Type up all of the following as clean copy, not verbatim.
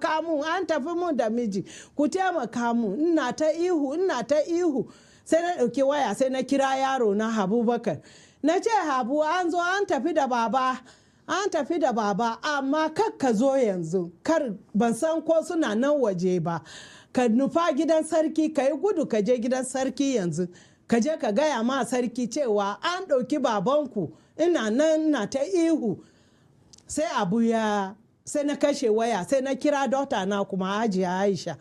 kamun an tafi mun da miji ku taimaka mun ina ta ihu sai na ɗauki waya sai na kira yaro na Habubakar na ce Habu an zo an tafi da baba amma kar ka zo yanzu kar ban san ko suna nan waje ba ka nufa gidan sarki ka yi gudu ka je gidan sarki yanzu ka je ka gaya ma sarki cewa an ɗauki babanku ina nan ina ta ihu sai abu ya sai na kashe waya sai na kira daughter na kuma Hajiya Aisha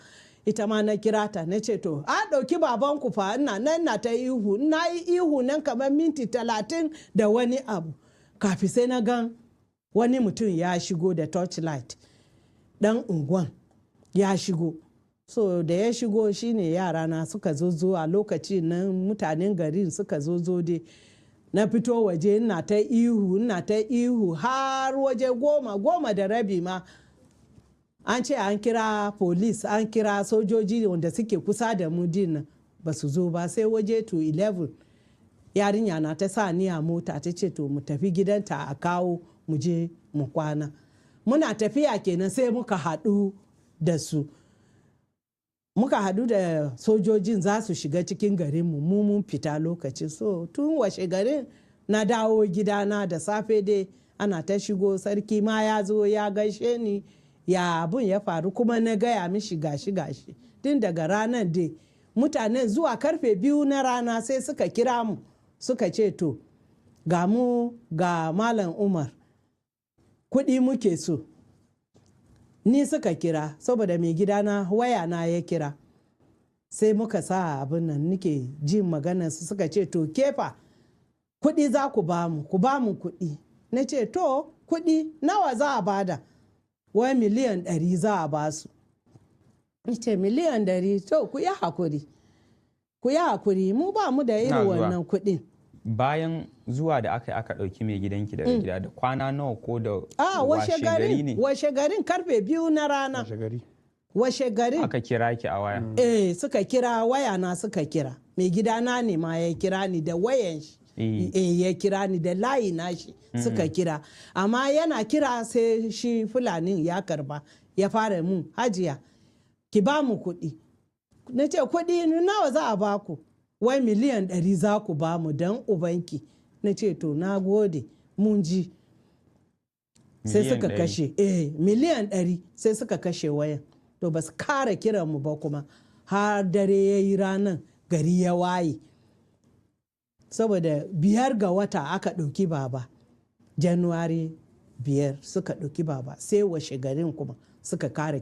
ita ma na kira ta na ce to a ɗauki babanku fa ina nan na ta ihu na yi ihu nan kamar minti 30 da wani abu kafin sai na gan wani mutum ya shigo da torchlight dan unguwan ya shigo so da ya shigo shine yara na suka zo a lokacin nan mutanen garin suka zo dai na fito waje ina ta ihu har waje 10:30 ma an ce an kira police an kira sojoji wanda suke kusa da mu din ba su zo ba sai waje to 11 yarinya na ta sa ni a mota ta ce to mu tafi gidanta a kawo mu je mu kwana muna tafiya kenan sai muka haɗu da su muka hadu da sojojin za su shiga cikin garinmu mun fita lokacin so tun washe garin na dawo gidana da safe dai ana ta shigo sarki ma ya zo ya gaishe ni ya abun ya faru kuma na gaya mishi gashi tun daga ranar dai mutanen zuwa karfe 2 na rana sai suka kira mu suka ce to ga mu ga Malam Umar kuɗi muke so ni suka kira saboda mai gidana waya na ya kira sai muka sa abin nan nike jin maganar su suka ce to kefa kuɗi za ku bamu kuɗi na ce to kuɗi nawa za a bada wai miliyan 100 za a basu ce miliyan 100 to ku yi hakuri mu ba mu da irin wannan kuɗin. Bayan zuwa da aka ɗauki mai gidanki daga gida da kwana nawa ko da washe gari ne? Washe garin karfe 2 na rana. Washe garin. Aka kira ki a waya? Suka kira waya na suka kira. Mai gidana ne ma ya kira ni da wayan shi. Ya kira ni da layi na shi suka kira. Amma yana kira sai shi Fulanin ya karba ya fara mun Hajiya ki ba mu kuɗi. Na ce kuɗi nawa za a baku? Wai miliyan 100 za ku ba mu don ubanki. Na ce to na gode mun ji sai suka kashe miliyan 100 sai suka kashe wayan to ba su kara kiran mu ba kuma har dare ya yi ranar gari ya waye saboda 5 ga wata aka ɗauki baba January 5 suka ɗauki baba sai washe garin kuma suka kara